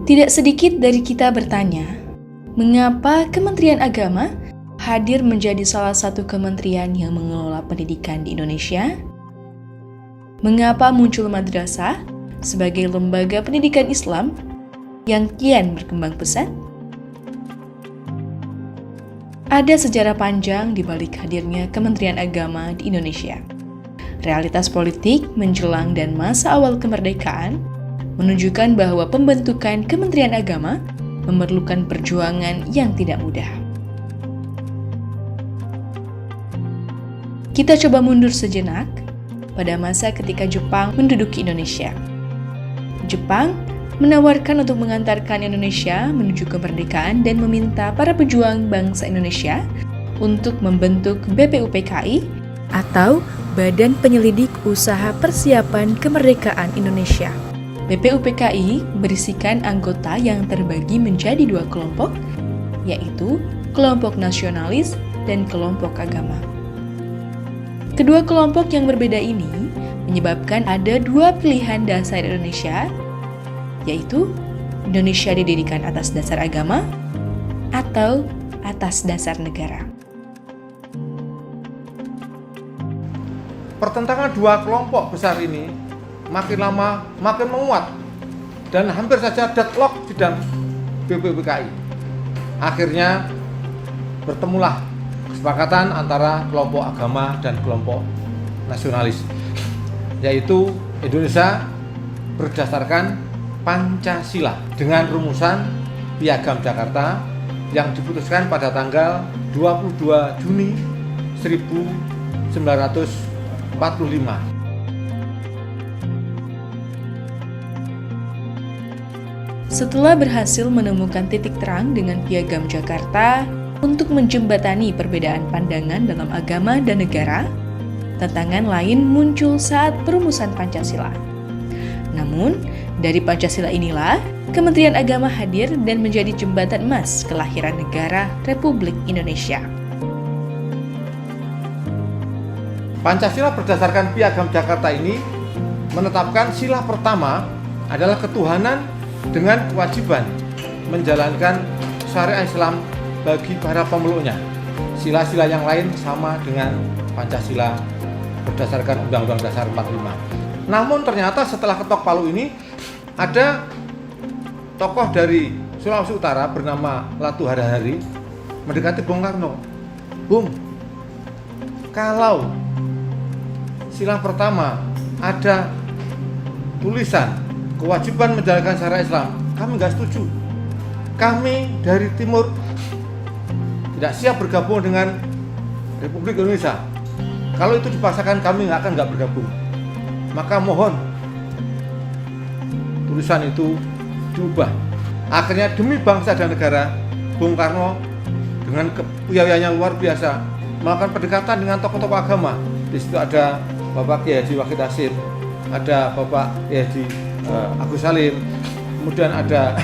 Tidak sedikit dari kita bertanya, mengapa Kementerian Agama hadir menjadi salah satu kementerian yang mengelola pendidikan di Indonesia? Mengapa muncul madrasah sebagai lembaga pendidikan Islam yang kian berkembang pesat? Ada sejarah panjang di balik hadirnya Kementerian Agama di Indonesia. Realitas politik menjelang dan masa awal kemerdekaan menunjukkan bahwa pembentukan Kementerian Agama memerlukan perjuangan yang tidak mudah. Kita coba mundur sejenak pada masa ketika Jepang menduduki Indonesia. Jepang menawarkan untuk mengantarkan Indonesia menuju kemerdekaan dan meminta para pejuang bangsa Indonesia untuk membentuk BPUPKI atau Badan Penyelidik Usaha Persiapan Kemerdekaan Indonesia. BPUPKI berisikan anggota yang terbagi menjadi dua kelompok, yaitu kelompok nasionalis dan kelompok agama. Kedua kelompok yang berbeda ini menyebabkan ada dua pilihan dasar Indonesia, yaitu Indonesia didirikan atas dasar agama atau atas dasar negara. Pertentangan dua kelompok besar ini makin lama makin menguat dan hampir saja deadlock di dalam BPUPKI. Akhirnya bertemulah kesepakatan antara kelompok agama dan kelompok nasionalis, yaitu Indonesia berdasarkan Pancasila dengan rumusan Piagam Jakarta yang diputuskan pada tanggal 22 Juni 1945. Setelah berhasil menemukan titik terang dengan Piagam Jakarta untuk menjembatani perbedaan pandangan dalam agama dan negara, tantangan lain muncul saat perumusan Pancasila. Namun, dari Pancasila inilah Kementerian Agama hadir dan menjadi jembatan emas kelahiran negara Republik Indonesia. Pancasila berdasarkan Piagam Jakarta ini menetapkan sila pertama adalah ketuhanan dengan kewajiban menjalankan syariat Islam bagi para pemeluknya. Sila-sila yang lain sama dengan Pancasila berdasarkan Undang-Undang Dasar 45. Namun ternyata setelah ketok palu ini ada tokoh dari Sulawesi Utara bernama Latu Harahari mendekati Bung Karno. Bung, kalau sila pertama ada tulisan kewajiban menjalankan syariat Islam, kami nggak setuju. Kami dari Timur tidak siap bergabung dengan Republik Indonesia. Kalau itu dipaksakan, kami nggak bergabung. Maka mohon tulisan itu diubah. Akhirnya demi bangsa dan negara, Bung Karno dengan kepiawaiannya luar biasa melakukan pendekatan dengan tokoh-tokoh agama. Di situ ada Bapak Kiai Haji Wahid Hasyim, ada Bapak Kiai Haji Agus Salim, kemudian ada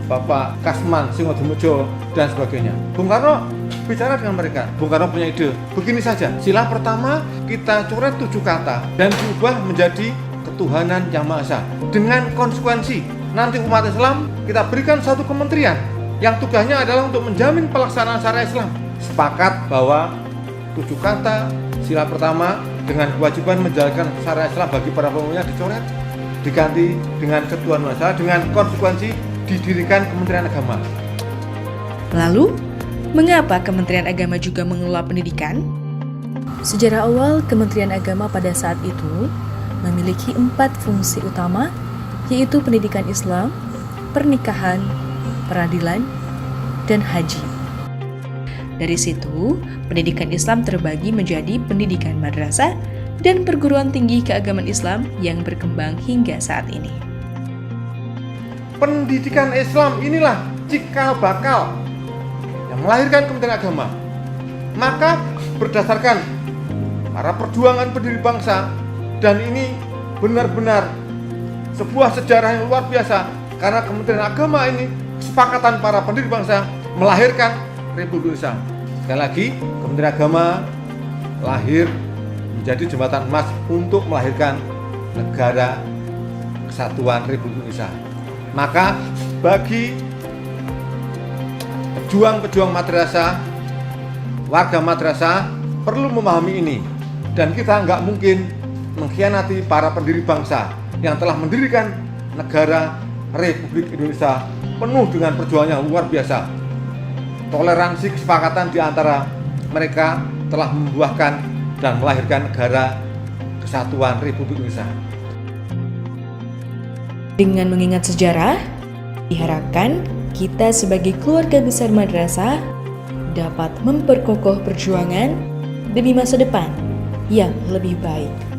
Bapak Kasman Singodomujo dan sebagainya. Bung Karno bicara dengan mereka. Bung Karno punya ide, begini saja, sila pertama kita coret 7 kata dan diubah menjadi ketuhanan yang Maha Esa dengan konsekuensi nanti umat Islam kita berikan satu kementerian yang tugasnya adalah untuk menjamin pelaksanaan syariat Islam. Sepakat bahwa 7 kata sila pertama dengan kewajiban menjalankan syariat Islam bagi para pemeluknya dicoret, diganti dengan ketuhanan Maha Esa dengan konsekuensi didirikan Kementerian Agama. Lalu, mengapa Kementerian Agama juga mengelola pendidikan? Sejarah awal Kementerian Agama pada saat itu memiliki 4 fungsi utama, yaitu pendidikan Islam, pernikahan, peradilan, dan haji. Dari situ, pendidikan Islam terbagi menjadi pendidikan madrasah dan perguruan tinggi keagamaan Islam yang berkembang hingga saat ini. Pendidikan Islam inilah cikal bakal yang melahirkan Kementerian Agama. Maka berdasarkan para perjuangan pendiri bangsa, dan ini benar-benar sebuah sejarah yang luar biasa karena Kementerian Agama ini kesepakatan para pendiri bangsa melahirkan Republik Indonesia. Sekali lagi, Kementerian Agama lahir menjadi jembatan emas untuk melahirkan negara kesatuan Republik Indonesia. Maka bagi pejuang-pejuang madrasah, warga madrasah perlu memahami ini, dan kita nggak mungkin mengkhianati para pendiri bangsa yang telah mendirikan negara Republik Indonesia penuh dengan perjuangan yang luar biasa. Toleransi kesepakatan di antara mereka telah membuahkan dan melahirkan negara Kesatuan Republik Indonesia. Dengan mengingat sejarah, diharapkan kita sebagai keluarga besar madrasah dapat memperkokoh perjuangan demi masa depan yang lebih baik.